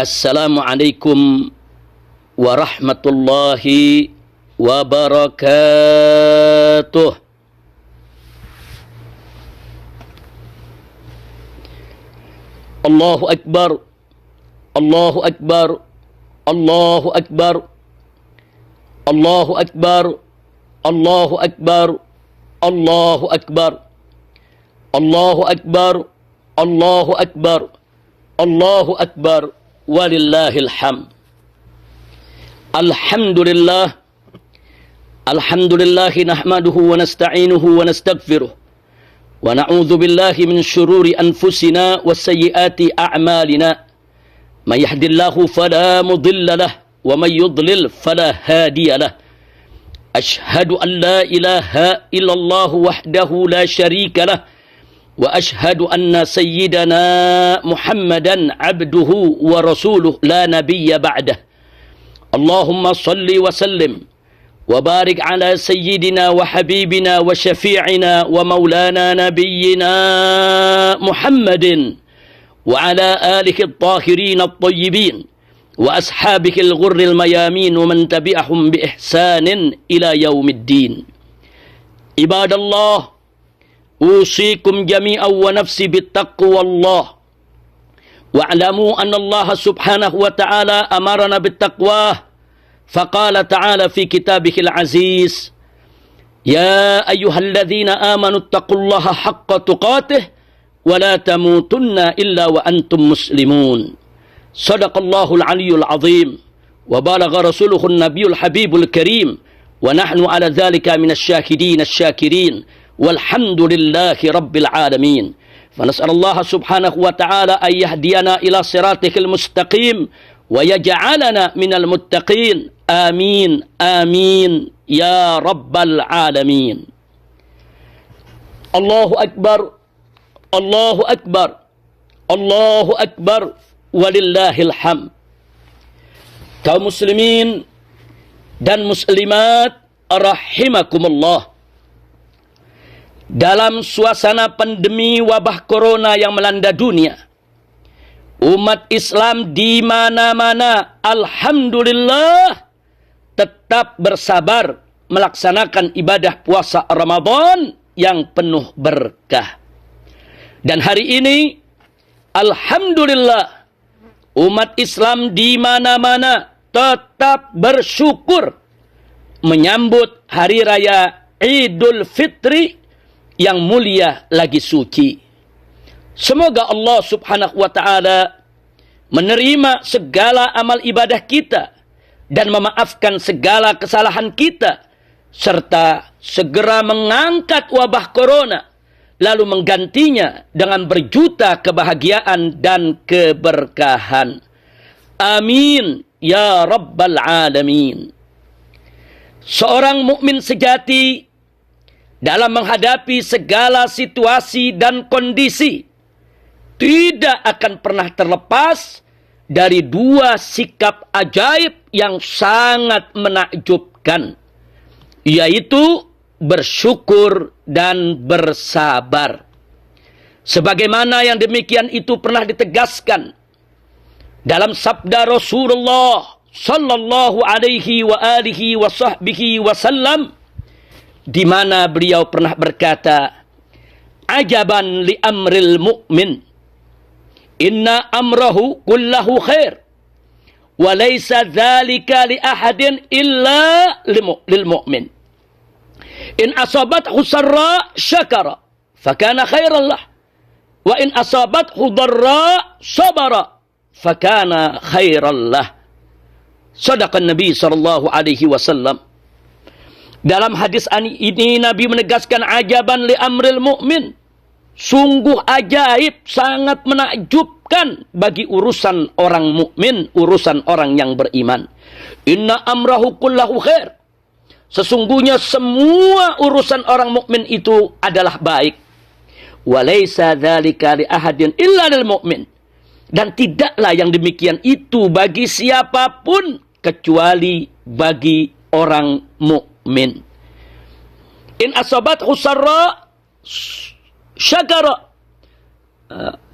Assalamualaikum warahmatullahi wabarakatuh. Allahu Akbar, Allahu Akbar, Allahu Akbar, Allahu Akbar, Allahu Akbar, Allahu Akbar, Allahu Akbar, Allahu Akbar, Allahu Akbar, walillahil hamd. Alhamdulillah, alhamdulillah nahmaduhu wa nasta'inuhu wa nastaghfiruh wa na'udzu billahi min syururi anfusina wa sayyiati a'malina. May yahdihillahu fala mudilla lahu wa may yudlil fala hadiya lahu. Ashhadu an la ilaha illallah wahdahu la syarika lahu wa ashhadu anna sayyidana Muhammadan abduhu wa rasuluh la nabiyya ba'dah. Allahumma salli wa sallim wa barik ala sayyidina wa habibina wa syafi'ina wa maulana nabiyyina Muhammadin wa ala alihi at-tahirin at-tayyibin wa ashabihi al-ghurril mayamin wa man tabi'ahum bi ihsanin ila yaumiddin. Ibadallah, usikum jami'an wa nafsi bittaqwallah. Wa'lamu anna Allah subhanahu wa ta'ala amarana bittaqwah. Faqala ta'ala fi kitabihil aziz, ya ayyuhalladzina amanu ittaqullaha haqqa tuqatih wa la tamutunna illa wa antum muslimun. Sadaqallahul aliyyul azim wa balagha rasuluhun nabiyul habibul karim wa nahnu ala dhalika minasyahidin asyakirin walhamdulillahi rabbil alamin. فنسأل الله سبحانه وتعالى أن يهدينا إلى صراطه المستقيم ويجعلنا من المتقين آمين آمين يا رب العالمين. الله أكبر الله أكبر الله أكبر ولله الحمد. Kaum muslimin dan muslimat rahimakumullah, dalam suasana pandemi wabah corona yang melanda dunia, umat Islam di mana-mana alhamdulillah tetap bersabar melaksanakan ibadah puasa Ramadan yang penuh berkah. Dan hari ini alhamdulillah umat Islam di mana-mana tetap bersyukur menyambut hari raya Idul Fitri yang mulia lagi suci. Semoga Allah subhanahu wa ta'ala menerima segala amal ibadah kita dan memaafkan segala kesalahan kita, serta segera mengangkat wabah corona lalu menggantinya dengan berjuta kebahagiaan dan keberkahan. Amin ya rabbal alamin. Seorang mukmin sejati dalam menghadapi segala situasi dan kondisi tidak akan pernah terlepas dari dua sikap ajaib yang sangat menakjubkan, yaitu bersyukur dan bersabar. Sebagaimana yang demikian itu pernah ditegaskan dalam sabda Rasulullah sallallahu alaihi wa alihi wa sahbihi wasallam, di mana beliau pernah berkata, ajaban li amril mu'min, inna amrahu kullahu khair, wa laysa dhalika li ahadin illa lil mu'min. In asabathu sarra syakara, fakana khairan lah, wa in asabathu dharra sabara, fakana khairan lah. Sadaqan Nabi sallallahu alaihi wasallam. Dalam hadis ini Nabi menegaskan ajaban li amril mu'min. Sungguh ajaib, sangat menakjubkan bagi urusan orang mukmin, urusan orang yang beriman. Inna amrahu kullahu khair. Sesungguhnya semua urusan orang mukmin itu adalah baik. Wa laisa dzalika li ahadin illa lil mu'min. Dan tidaklah yang demikian itu bagi siapapun kecuali bagi orang mukmin. In asabat husarra syakara.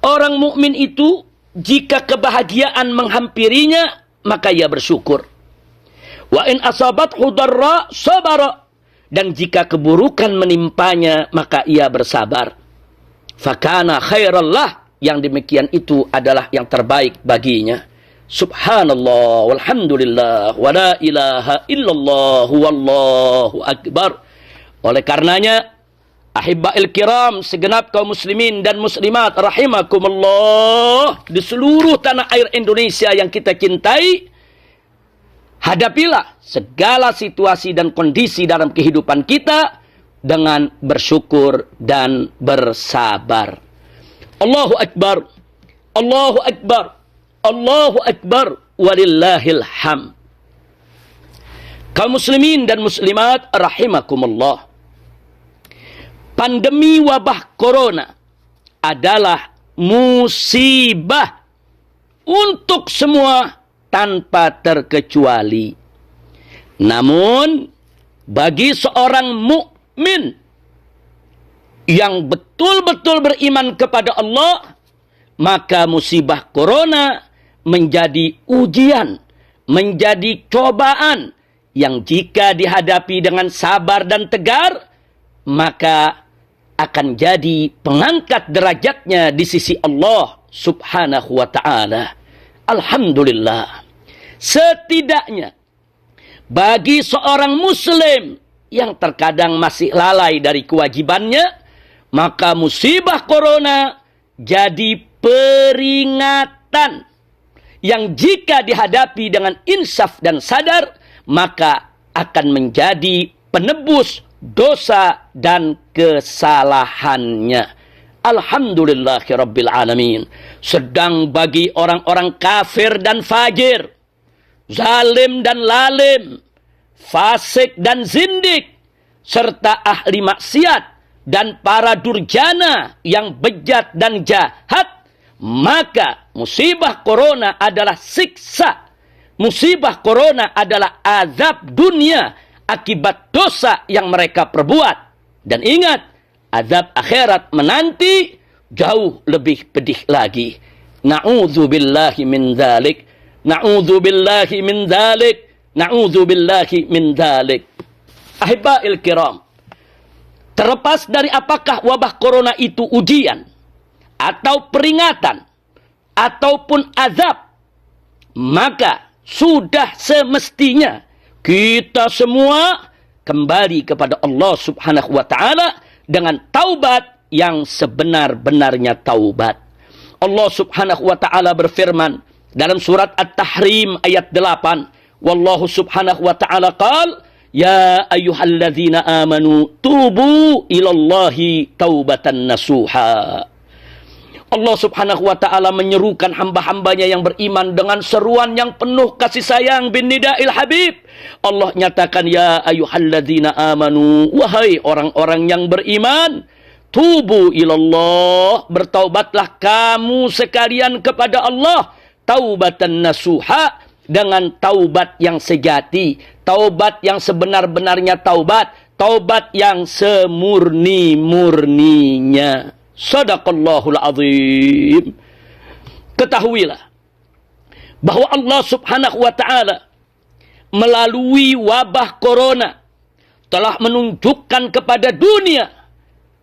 Orang mukmin itu jika kebahagiaan menghampirinya, maka ia bersyukur. Wa in asabathu darra sabara. Dan jika keburukan menimpanya, maka ia bersabar. Fakana khairallah. Yang demikian itu adalah yang terbaik baginya. Subhanallah, walhamdulillah, wa la ilaha illallah, wallahu akbar. Oleh karenanya, ahibba'il kiram, segenap kaum muslimin dan muslimat rahimakumullah, di seluruh tanah air Indonesia yang kita cintai, hadapilah segala situasi dan kondisi dalam kehidupan kita dengan bersyukur dan bersabar. Allahu akbar, Allahu akbar, Allahu akbar, walillahil hamd. Kaum muslimin dan muslimat rahimakumullah, pandemi wabah corona adalah musibah untuk semua tanpa terkecuali. Namun bagi seorang mukmin yang betul-betul beriman kepada Allah, maka musibah corona menjadi ujian, menjadi cobaan yang jika dihadapi dengan sabar dan tegar, maka akan jadi pengangkat derajatnya di sisi Allah subhanahu wa ta'ala. Alhamdulillah. Setidaknya bagi seorang muslim yang terkadang masih lalai dari kewajibannya, maka musibah corona jadi peringatan yang jika dihadapi dengan insaf dan sadar, maka akan menjadi penebus dosa dan kesalahannya. Alhamdulillahirabbil alamin. Sedang bagi orang-orang kafir dan fajir, zalim dan lalim, fasik dan zindik, serta ahli maksiat dan para durjana yang bejat dan jahat, maka musibah corona adalah siksa. Musibah corona adalah azab dunia akibat dosa yang mereka perbuat. Dan ingat, azab akhirat menanti jauh lebih pedih lagi. Na'udzubillahi min dzalik. Na'udzubillahi min dzalik. Na'udzubillahi min dzalik. Ahibba'il kiram, terlepas dari apakah wabah corona itu ujian atau peringatan ataupun azab, maka sudah semestinya kita semua kembali kepada Allah subhanahu wa ta'ala dengan taubat yang sebenar-benarnya taubat. Allah subhanahu wa ta'ala berfirman dalam surat At-Tahrim ayat 8. Wallahu subhanahu wa ta'ala qala, ya ayyuhalladzina amanu tubu ilallahi taubatan nasuha. Allah subhanahu wa ta'ala menyerukan hamba-hambanya yang beriman dengan seruan yang penuh kasih sayang bin nida'il habib. Allah nyatakan, ya ayyuhalladzina amanu, wahai orang-orang yang beriman, tubu ilallah, bertaubatlah kamu sekalian kepada Allah, taubatan nasuha, dengan taubat yang sejati, taubat yang sebenar-benarnya taubat, taubat yang semurni-murninya. Sadaqallahul azim. Ketahuilah bahwa Allah subhanahu wa ta'ala melalui wabah corona telah menunjukkan kepada dunia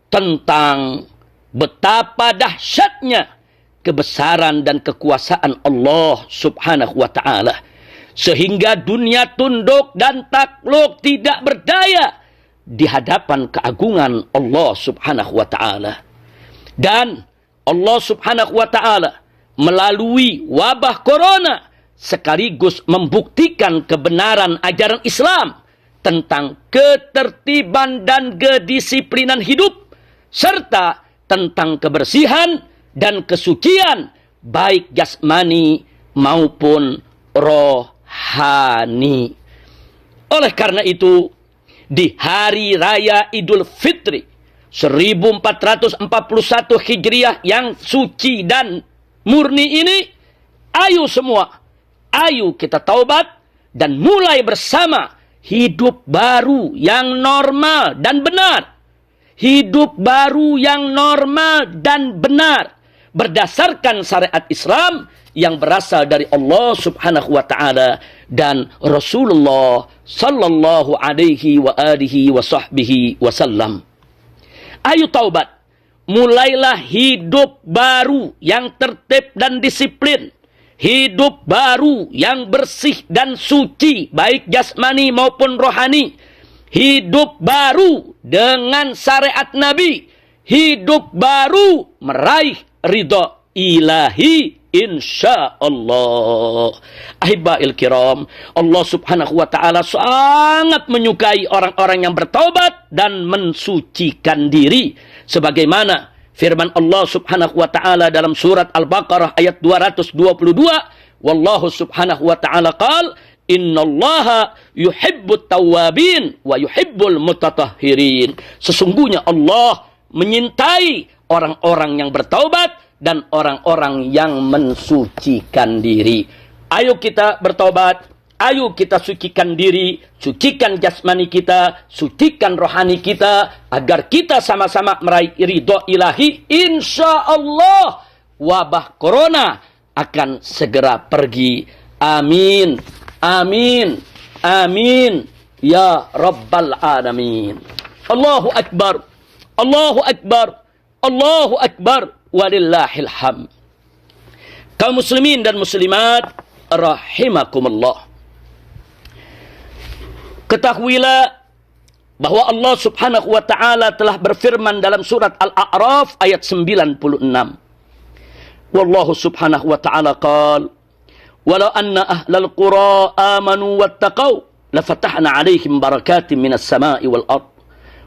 tentang betapa dahsyatnya kebesaran dan kekuasaan Allah subhanahu wa ta'ala, sehingga dunia tunduk dan takluk, tidak berdaya di hadapan keagungan Allah subhanahu wa ta'ala. Dan Allah subhanahu wa ta'ala melalui wabah corona sekaligus membuktikan kebenaran ajaran Islam tentang ketertiban dan kedisiplinan hidup, serta tentang kebersihan dan kesucian baik jasmani maupun rohani. Oleh karena itu, di hari raya Idul Fitri 1441 Hijriah yang suci dan murni ini, ayo semua, ayo kita taubat dan mulai bersama hidup baru yang normal dan benar. Hidup baru yang normal dan benar. berdasarkan syariat Islam yang berasal dari Allah Subhanahu wa taala dan Rasulullah sallallahu alaihi wa alihi wa sahbihi wasallam. Ayo taubat. Mulailah hidup baru yang tertib dan disiplin. Hidup baru yang bersih dan suci, baik jasmani maupun rohani. Hidup baru dengan syariat Nabi. Hidup baru meraih ridha ilahi insyaallah. Ahibba'il kiram, Allah Subhanahu wa taala sangat menyukai orang-orang yang bertaubat dan mensucikan diri, sebagaimana firman Allah Subhanahu wa taala dalam surat Al-Baqarah ayat 222, wallahu subhanahu wa taala qala innallaha yuhibbut tawwabin wa yuhibbul mutatahhirin. Sesungguhnya Allah menyintai orang-orang yang bertaubat dan orang-orang yang mensucikan diri. Ayo kita bertobat, ayo kita sucikan diri, sucikan jasmani kita, sucikan rohani kita, agar kita sama-sama meraih ridho ilahi. Insya Allah wabah corona akan segera pergi. Amin, amin, amin, ya Rabbal Alamin. Allahu Akbar, Allahu Akbar, Allahu Akbar. Walillahil hamd. Kaum muslimin dan muslimat rahimakumullah. Ketahuilah bahwa Allah Subhanahu wa taala telah berfirman dalam surat Al-A'raf ayat 96. Wallahu Subhanahu wa taala qala walau anna ahlal qura amanu wattaqau lafatahna 'alaihim barakatin minas sama'i wal ard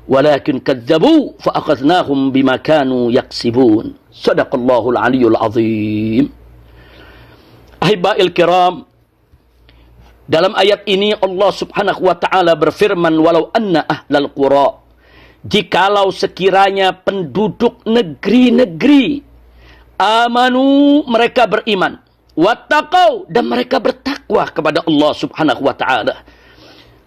walakin kadzabu fa akhadnahum bima kanu yaksibun. Sadaqallahul aliyyul azim. Ahibba'il kiram, dalam ayat ini Allah Subhanahu wa taala berfirman walau anna ahlal qura, jikalau sekiranya penduduk negeri-negeri amanu, mereka beriman, wattaqau, dan mereka bertakwa kepada Allah Subhanahu wa taala.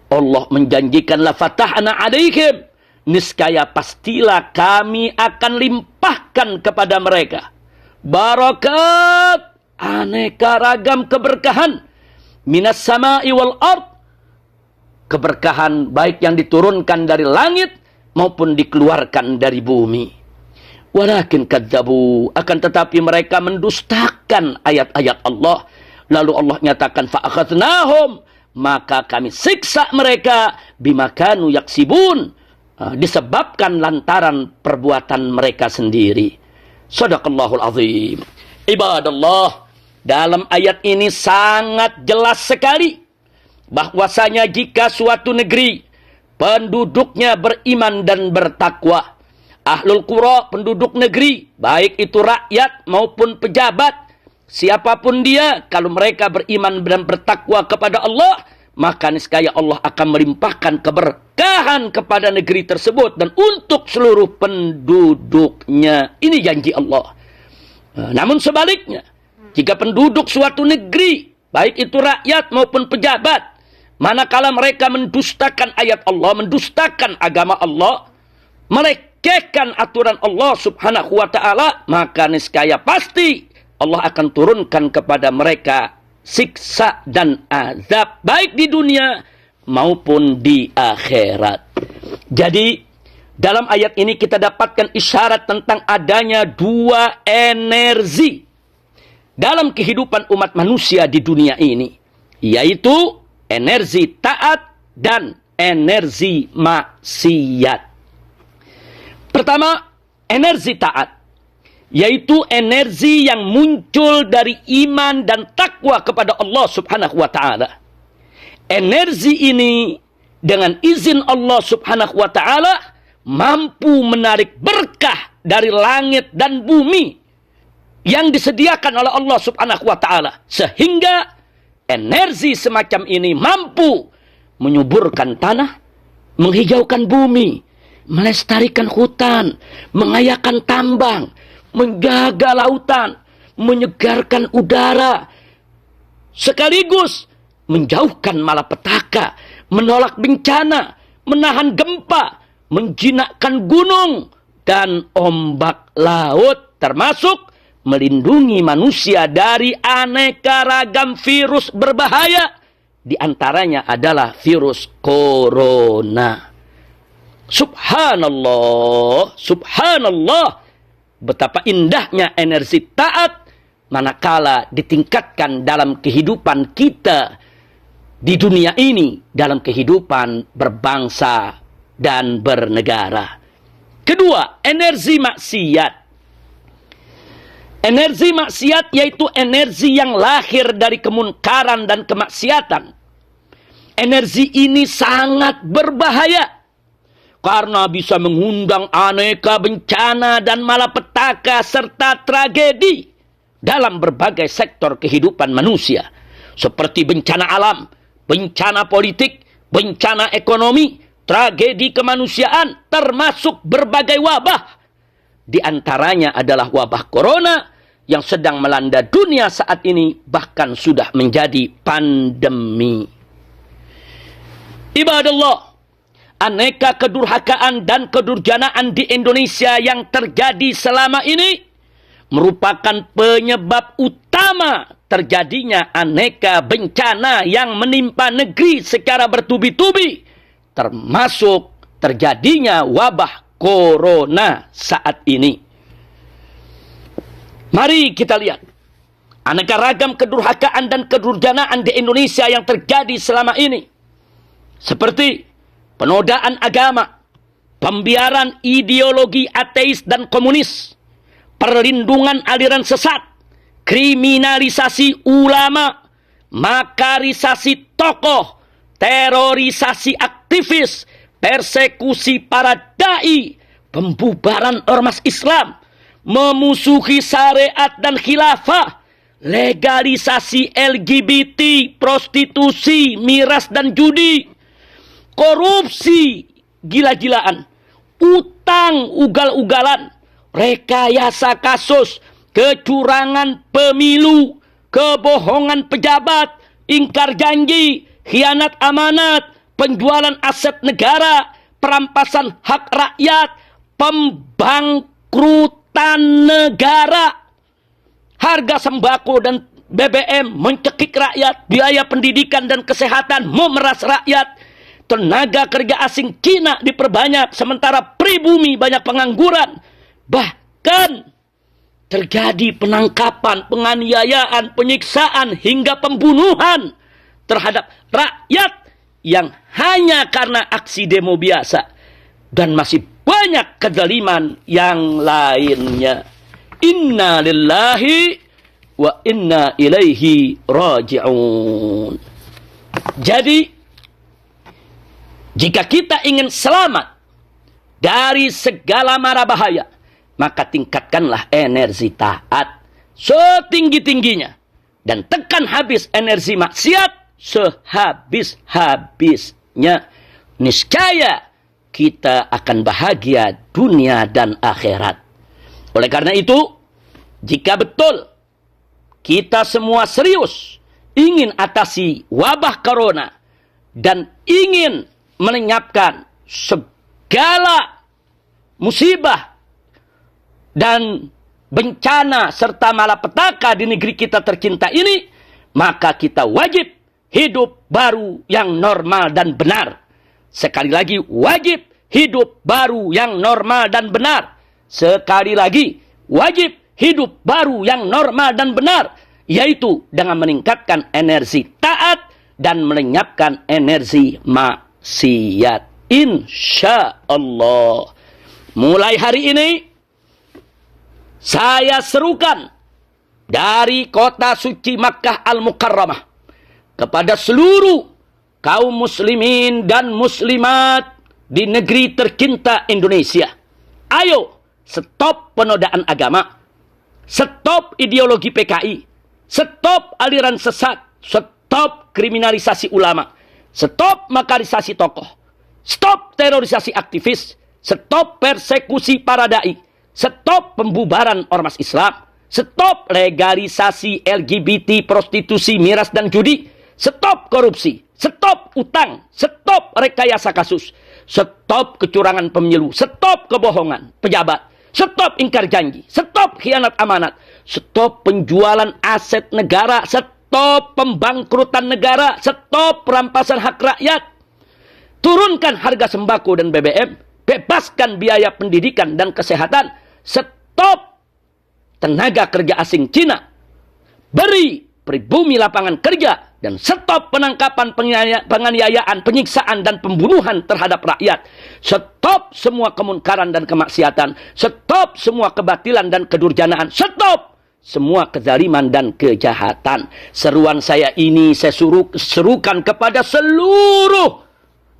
Allah menjanjikan la fatahna 'alaihim, niscaya pastilah kami akan limpahkan kepada mereka barakat, aneka ragam keberkahan, minas sama'i wal ard, keberkahan baik yang diturunkan dari langit maupun dikeluarkan dari bumi. Walakin kadzabu, akan tetapi mereka mendustakan ayat-ayat Allah. Lalu Allah nyatakan fa akhadnahum, maka kami siksa mereka bima kanu yaksibun, disebabkan lantaran perbuatan mereka sendiri. Shadaqallahul azim. Ibadallah, dalam ayat ini sangat jelas sekali bahwasanya jika suatu negeri penduduknya beriman dan bertakwa, ahlul qura, penduduk negeri, baik itu rakyat maupun pejabat, siapapun dia, kalau mereka beriman dan bertakwa kepada Allah, maka niscaya Allah akan melimpahkan keberkahan kepada negeri tersebut dan untuk seluruh penduduknya. Ini janji Allah. Namun sebaliknya, jika penduduk suatu negeri, baik itu rakyat maupun pejabat, manakala mereka mendustakan ayat Allah, mendustakan agama Allah, melecehkan aturan Allah Subhanahu wa taala, maka niscaya pasti Allah akan turunkan kepada mereka siksa dan azab baik di dunia maupun di akhirat. Jadi dalam ayat ini kita dapatkan isyarat tentang adanya dua energi dalam kehidupan umat manusia di dunia ini, yaitu energi taat dan energi maksiat. Pertama, energi taat, yaitu energi yang muncul dari iman dan takwa kepada Allah Subhanahu wa taala. Energi ini dengan izin Allah Subhanahu wa taala mampu menarik berkah dari langit dan bumi yang disediakan oleh Allah Subhanahu wa taala, sehingga energi semacam ini mampu menyuburkan tanah, menghijaukan bumi, melestarikan hutan, mengayakan tambang, menjaga lautan, menyegarkan udara, sekaligus menjauhkan malapetaka, menolak bencana, menahan gempa, menjinakkan gunung dan ombak laut, termasuk melindungi manusia dari aneka ragam virus berbahaya. Di antaranya adalah virus corona. Subhanallah, subhanallah. Betapa indahnya energi taat manakala ditingkatkan dalam kehidupan kita di dunia ini, dalam kehidupan berbangsa dan bernegara. Kedua, energi maksiat. Energi maksiat yaitu energi yang lahir dari kemunkaran dan kemaksiatan. Energi ini sangat berbahaya karena bisa mengundang aneka bencana dan malapetaka serta tragedi dalam berbagai sektor kehidupan manusia, seperti bencana alam, bencana politik, bencana ekonomi, tragedi kemanusiaan, termasuk berbagai wabah. Di antaranya adalah wabah corona yang sedang melanda dunia saat ini, bahkan sudah menjadi pandemi. Ibadallah, aneka kedurhakaan dan kedurjanaan di Indonesia yang terjadi selama ini merupakan penyebab utama terjadinya aneka bencana yang menimpa negeri secara bertubi-tubi, termasuk terjadinya wabah corona saat ini. Mari kita lihat aneka ragam kedurhakaan dan kedurjanaan di Indonesia yang terjadi selama ini, seperti penodaan agama, pembiaran ideologi ateis dan komunis, perlindungan aliran sesat, kriminalisasi ulama, makarisasi tokoh, terorisasi aktivis, persekusi para dai, pembubaran ormas Islam, memusuhi syariat dan khilafah, legalisasi LGBT, prostitusi, miras dan judi, korupsi gila-gilaan, utang ugal-ugalan, rekayasa kasus, kecurangan pemilu, kebohongan pejabat, ingkar janji, khianat amanat, penjualan aset negara, perampasan hak rakyat, pembangkrutan negara, harga sembako dan BBM mencekik rakyat, biaya pendidikan dan kesehatan memeras rakyat, tenaga kerja asing Cina diperbanyak, sementara pribumi banyak pengangguran, bahkan terjadi penangkapan, penganiayaan, penyiksaan, hingga pembunuhan terhadap rakyat yang hanya karena aksi demo biasa, dan masih banyak kezaliman yang lainnya. Inna lillahi wa inna ilaihi raji'un. Jadi, jika kita ingin selamat dari segala mara bahaya, maka tingkatkanlah energi taat setinggi-tingginya dan tekan habis energi maksiat sehabis-habisnya. Niscaya kita akan bahagia dunia dan akhirat. Oleh karena itu, jika betul kita semua serius ingin atasi wabah corona dan ingin melenyapkan segala musibah dan bencana serta malapetaka di negeri kita tercinta ini, maka kita wajib hidup baru yang normal dan benar. Sekali lagi, wajib hidup baru yang normal dan benar. Sekali lagi, wajib hidup baru yang normal dan benar, yaitu dengan meningkatkan energi taat dan melenyapkan energi maksiat. Insya Allah. Mulai hari ini, saya serukan dari kota suci Makkah Al-Mukarramah kepada seluruh kaum muslimin dan muslimat di negeri tercinta Indonesia. Ayo, stop penodaan agama, stop ideologi PKI, stop aliran sesat, stop kriminalisasi ulama, stop makarisasi tokoh, stop terorisasi aktivis, stop persekusi para dai, stop pembubaran ormas Islam, stop legalisasi LGBT, prostitusi, miras dan judi, stop korupsi, stop utang, stop rekayasa kasus, stop kecurangan pemilu, stop kebohongan pejabat, Stop ingkar janji. Stop khianat amanat. Stop penjualan aset negara. Stop pembangkrutan negara. Stop perampasan hak rakyat. Turunkan harga sembako dan BBM. Bebaskan biaya pendidikan dan kesehatan. Stop tenaga kerja asing Cina. Beri pribumi lapangan kerja. Dan stop penangkapan, penganiayaan, penyiksaan, dan pembunuhan terhadap rakyat. Stop semua kemungkaran dan kemaksiatan. Stop semua kebatilan dan kedurjanaan. Stop semua kezaliman dan kejahatan. Seruan saya ini saya serukan kepada seluruh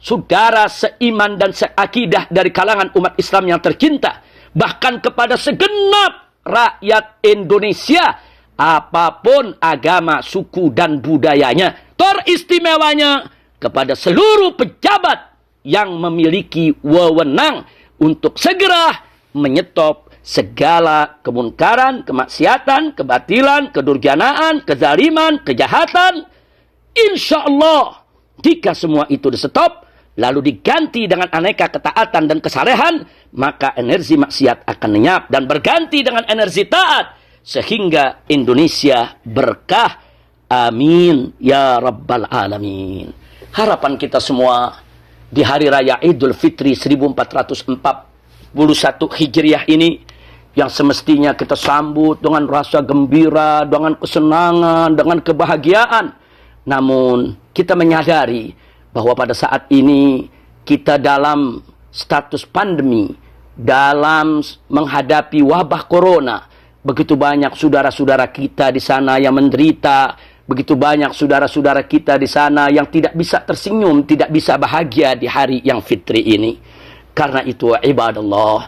saudara seiman dan seakidah dari kalangan umat Islam yang tercinta. Bahkan kepada segenap rakyat Indonesia. Apapun agama, suku, dan budayanya. Teristimewanya kepada seluruh pejabat yang memiliki wewenang untuk segera menyetop segala kemungkaran, kemaksiatan, kebatilan, kedurjanaan, kezaliman, kejahatan. Insya Allah, jika semua itu di-stop, lalu diganti dengan aneka ketaatan dan kesalehan, maka energi maksiat akan lenyap dan berganti dengan energi taat. Sehingga Indonesia berkah. Amin ya Rabbal Alamin. Harapan kita semua di hari raya Idul Fitri 1441 Hijriah ini, yang semestinya kita sambut dengan rasa gembira, dengan kesenangan, dengan kebahagiaan. Namun kita menyadari bahwa pada saat ini kita dalam status pandemi, dalam menghadapi wabah corona. Begitu banyak saudara-saudara kita di sana yang menderita. Begitu banyak saudara-saudara kita di sana yang tidak bisa tersenyum, tidak bisa bahagia di hari yang fitri ini. Karena itu ibadallah,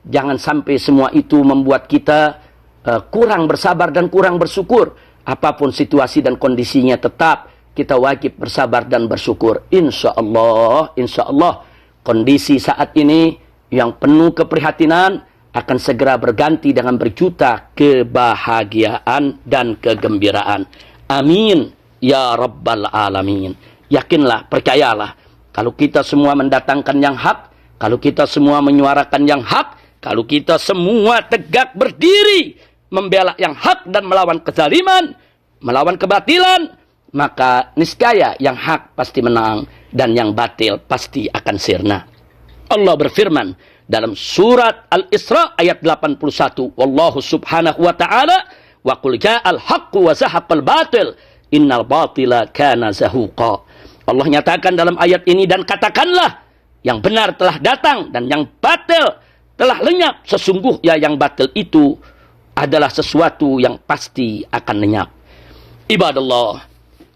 jangan sampai semua itu membuat kita kurang bersabar dan kurang bersyukur. Apapun situasi dan kondisinya, tetap kita wajib bersabar dan bersyukur. Insya Allah, kondisi saat ini yang penuh keprihatinan akan segera berganti dengan berjuta kebahagiaan dan kegembiraan. Amin ya Rabbal Alamin. Yakinlah, percayalah, kalau kita semua mendatangkan yang hak, kalau kita semua menyuarakan yang hak, kalau kita semua tegak berdiri membela yang hak dan melawan kezaliman, melawan kebatilan, maka niscaya yang hak pasti menang dan yang batil pasti akan sirna. Allah berfirman dalam surat Al-Isra ayat 81, wallahu subhanahu wa ta'ala, wa qul ja'al haqqu wa zahaqal batil, innal batila kana zahuqa. Allah nyatakan dalam ayat ini, dan katakanlah, yang benar telah datang dan yang batil telah lenyap. Sesungguhnya yang batil itu adalah sesuatu yang pasti akan lenyap. Ibadallah,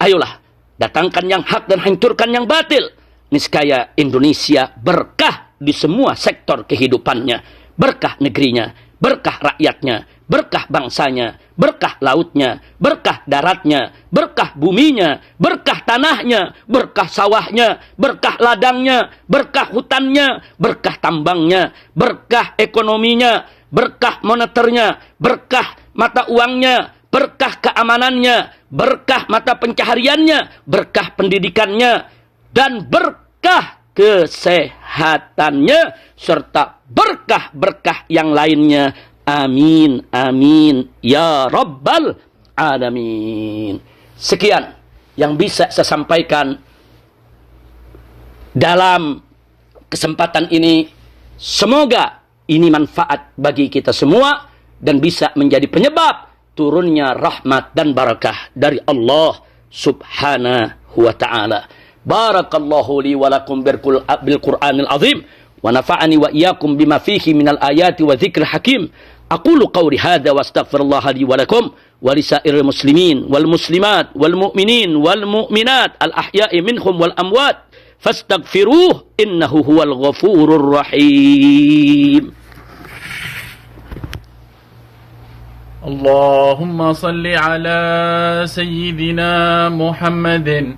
ayolah datangkan yang hak dan hancurkan yang batil. Niscaya Indonesia berkah di semua sektor kehidupannya. Berkah negerinya, berkah rakyatnya, berkah bangsanya, berkah lautnya, berkah daratnya, berkah buminya, berkah tanahnya, berkah sawahnya, berkah ladangnya, berkah hutannya, berkah tambangnya, berkah ekonominya, berkah moneternya, berkah mata uangnya, berkah keamanannya, berkah mata pencahariannya, berkah pendidikannya, dan berkah kesehatannya, serta berkah-berkah yang lainnya. Amin, amin, ya Rabbal Alamin. Sekian yang bisa saya sampaikan dalam kesempatan ini. Semoga ini manfaat bagi kita semua dan bisa menjadi penyebab turunnya rahmat dan barakah dari Allah subhanahu wa ta'ala. Barakallahu li wa lakum bil Qur'anil azim wa nafa'ani wa iyyakum bima fihi minal ayati wa dzikril hakim. Aqulu qawli hadza wa astaghfirullah li wa lakum wa lisairil muslimin wal muslimat wal mu'minin wal mu'minat al ahya'i minhum wal amwat fastaghfiruh innahu huwal ghafurur rahim. Allahumma salli ala sayyidina Muhammadin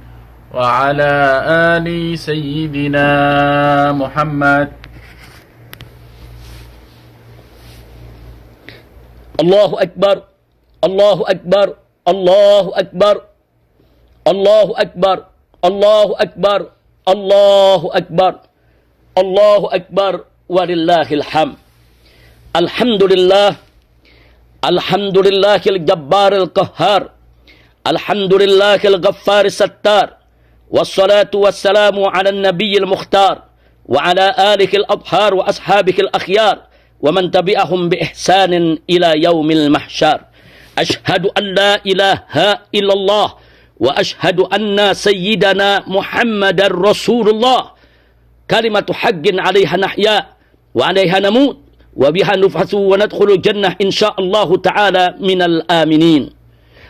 wa ala ali sayyidina Muhammad. Allahu Akbar, Allahu Akbar, Allahu Akbar, Allahu Akbar, Allahu Akbar, Allahu Akbar, Allahu Akbar, walillahil hamd. Alhamdulillah, Alhamdulillahil Jabbaril Qahhar, Alhamdulillahil Ghaffaris Sattar, wassalatu wassalamu ala nabiyil mukhtar, wa ala alihil adhar wa ashabihil akhyar, wa man tabi'ahum bi ihsanin ila yaumil mahsyar. Ashhadu an la ilaha illallah, wa ashhadu anna sayyidana Muhammadar Rasulullah. Kalimatu haqqin 'alaiha nahya wa 'alaiha namut wa biha nufhasu wa nadkhulul jannah insyaallah ta'ala minal aminin.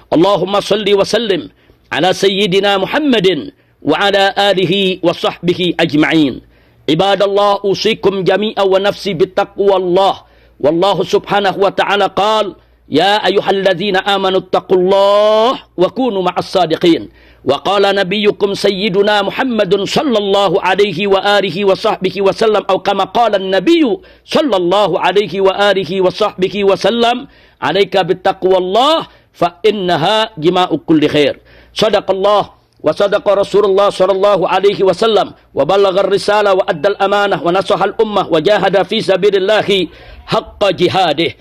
Allahumma salli wa sallim ala sayyidina Muhammadin wa ala alihi wa sahbihi ajma'in. Ibadallah, usikum jami'a wa nafsi bittaqwallah. Wallahu subhanahu wa ta'ala qala ya ayyuhalladzina amanu ittaqullah wa kunu ma'as sadiqin. Wa qala nabiyyukum sayyiduna Muhammadun sallallahu alaihi wa alihi wa sahbihi wa sallam, atau kama qala an-nabiyyu sallallahu alaihi wa alihi wa sahbihi wa sallam, alaika bittaqwallah fa innaha jima'u kulli khair. Sadaqallah wa sadaqa Rasulullah sallallahu alaihi wa sallam, wa ballagha ar-risala wa adda al-amanah wa nasaha al-ummah wa jahada fi sabilillahi haqqa jihadih.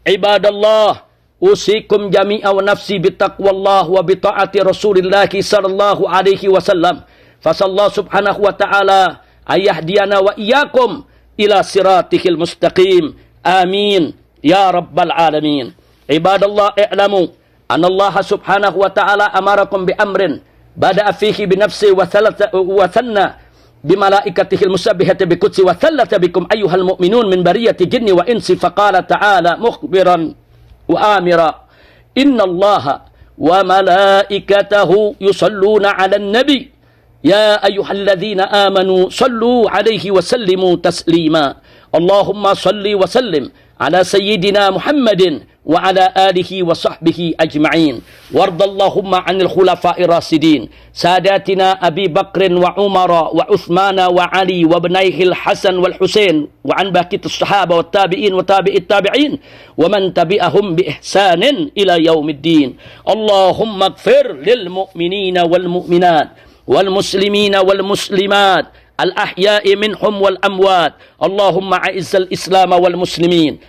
Ibadallah, usikum jami'a wa nafsi bitaqwallah wa bita'ati Rasulillah sallallahu alaihi wasallam. Fasallahu subhanahu wa ta'ala ayyahdiyana wa iyyakum ila siratihil mustaqim. Amin ya rabbal alamin. Ibadallah, i'lamu anna Allah subhanahu wa ta'ala amarakum bi amrin bada'a fihi bi nafsi wa thanna bi malaikatihil musabbihati bi qudsi wa thallata bikum ayyuhal mu'minun min bariyati jinni wa insi. Faqala ta'ala mukhbiran wa amira, inna allaha wa malaikatahu yusalluna ala nabi ya ayyuhalladzina amanu sallu alaihi wa sallimu taslima. Allahumma salli wa sallim ala sayyidina Muhammadin wa ala alihi wa sahbihi ajma'in. Wardallahumma anil khulafa'ir rasidin sadatina Abi Bakrin wa Umara wa Uthmana wa Ali wa ibnaihil Hasan wal Husain wa an baqiyatis sahaba wat tabi'in wa tabi'it tabi'in wa man tabi'ahum bi ihsanin ila yaumiddin. Allahumma ighfir lil mu'minina wal mu'minat wal muslimina wal muslimat al ahya'i minhum wal amwat. Allahumma a'izzal islam wal muslimin,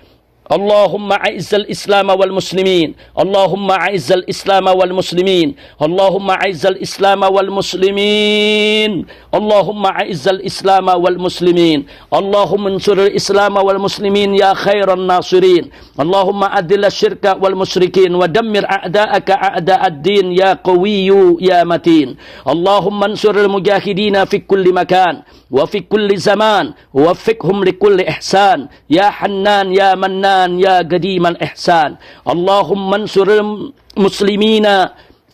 اللهم أعز الإسلام والمسلمين، اللهم أعز الإسلام والمسلمين، اللهم أعز الإسلام والمسلمين، اللهم أعز الإسلام والمسلمين، اللهم انصر الإسلام والمسلمين يا خير الناصرين، اللهم أذل الشرك والمشركين ودمر أعداءك أعداء الدين يا قوي يا متين، اللهم انصر المجاهدين في كل مكان وفي كل زمان ووفقهم لكل إحسان يا حنان يا منان يا قديم الإحسان. اللهم انصر المسلمين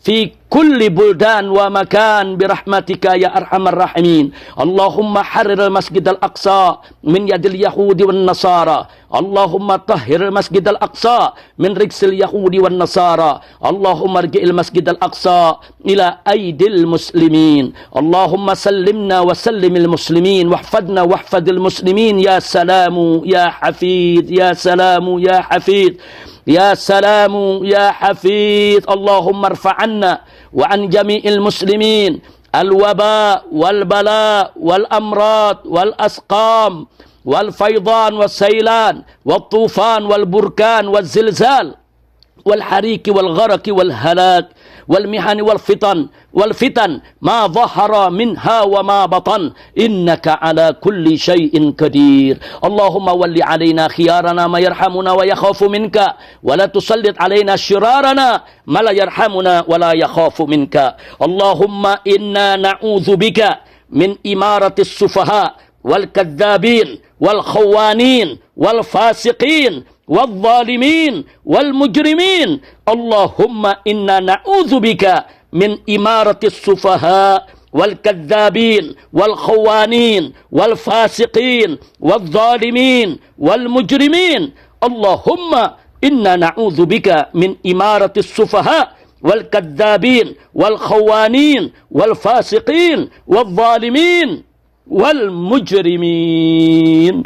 في كل بلدان ومكان برحمتك يا أرحم الراحمين. اللهم حرر المسجد الأقصى من يد اليهود والنصارى، اللهم طهر المسجد الأقصى من رجس اليهود والنصارى، اللهم ارجع المسجد الأقصى إلى أيدي المسلمين، اللهم سلمنا وسلم المسلمين واحفظنا واحفظ المسلمين يا سلام يا حفيظ يا سلام يا حفيظ يا سلام يا حفيظ. اللهم ارفع عنا وعن جميع المسلمين الوباء والبلاء والأمراض والأسقام والفيضان والسيلان والطوفان والبركان والزلزال والحريق والغرق والهلاك والمحن والفتن ما ظهر منها وما بطن إنك على كل شيء قدير. اللهم ول علينا خيارنا ما يرحمنا ويخاف منك ولا تسلط علينا شرارنا ما لا يرحمنا ولا يخاف منك. اللهم إنا نعوذ بك من إمارة السفهاء والكذابين والخوانين والفاسقين والظالمين والمجرمين. اللهم إنا نعوذ بك من إمارة السفهاء والكذابين والخوانين والفاسقين والظالمين والمجرمين. اللهم إنا نعوذ بك من إمارة السفهاء والكذابين والخوانين والفاسقين والظالمين والمجرمين.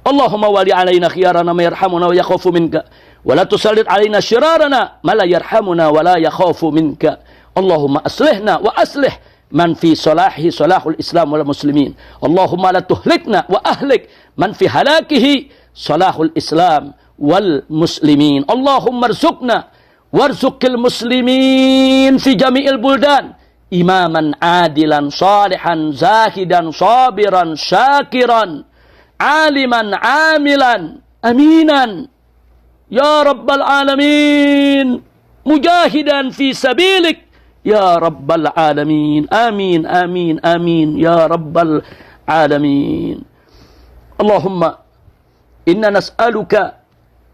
اللهم ولي علينا خيارنا ما يرحمنا ويخاف منك ولا تسلط علينا شرارنا ما لا يرحمنا ولا يخاف منك. اللهم أصلحنا وأصلح من في صلاحه صلاح الإسلام والمسلمين. اللهم لا تهلكنا وأهلك من في هلاكه salahul Islam wal muslimin. Allahumma arzuqna warzuqil muslimin fi jami'il buldan imaman adilan salihan zahidan sabiran syakiran aliman amilan aminan ya rabbal alamin mujahidan fi sabilik ya rabbal alamin amin amin amin ya rabbal alamin. Allahumma inna nas'aluka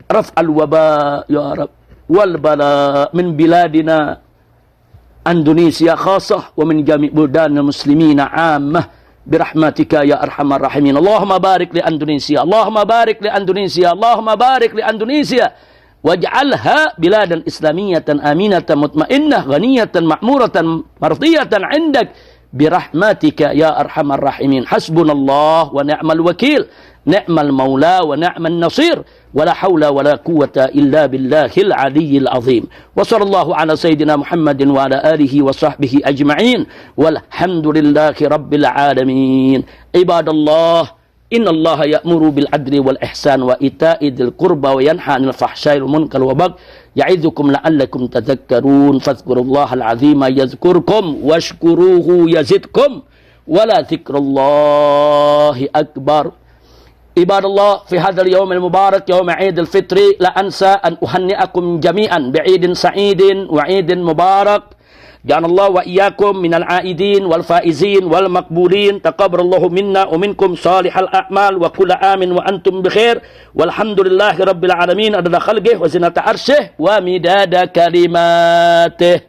raf'al waba ya rab wal bala min biladina Indonesia khasah wa min jami' buldan muslimina ammah birahmatika ya arhamar rahimin. Allahumma barik li Indonesia, Allahumma barik li Indonesia, Allahumma barik li Indonesia waj'alha biladan islamiyatan aminatan mutmainnah ghaniyatan ma'muratan mardiyatan 'indak birahmatika ya arhamar rahimin. Hasbunallah wa ni'mal wakil, ni'mal maula wa ni'man nasir, wala haula wala quwwata illa billahil aliyyil azim. Wa sallallahu ala sayyidina Muhammadin wa ala alihi wa sahbihi ajma'in walhamdulillahi rabbil alamin. Ibadallah, innallaha ya'muru bil adli wal ihsan wa ita'i dzil qurba wa yanha 'anil fahsya'i wal munkar wa baghi ya'idzukum la'allakum tadhakkarun. Fadhkurullahal 'azima yadhkurkum washkuruhu yazidkum wa la dzikrullahi akbar. Ibadallah, fi hadzal yaumil mubarak yaum Idul Fitri la ansa an uhanni'akum jami'an bi'idin sa'idin wa 'idin mubarak. Ja'alallahu wa iyyakum minal 'aidin wal faizin wal maqbulin. Taqabbalallahu minna wa minkum salihal a'mal wa kullu amin wa antum bikhair. Walhamdulillahi rabbil alamin adada khalqihi wa zinata arsyih wa midada kalimatih.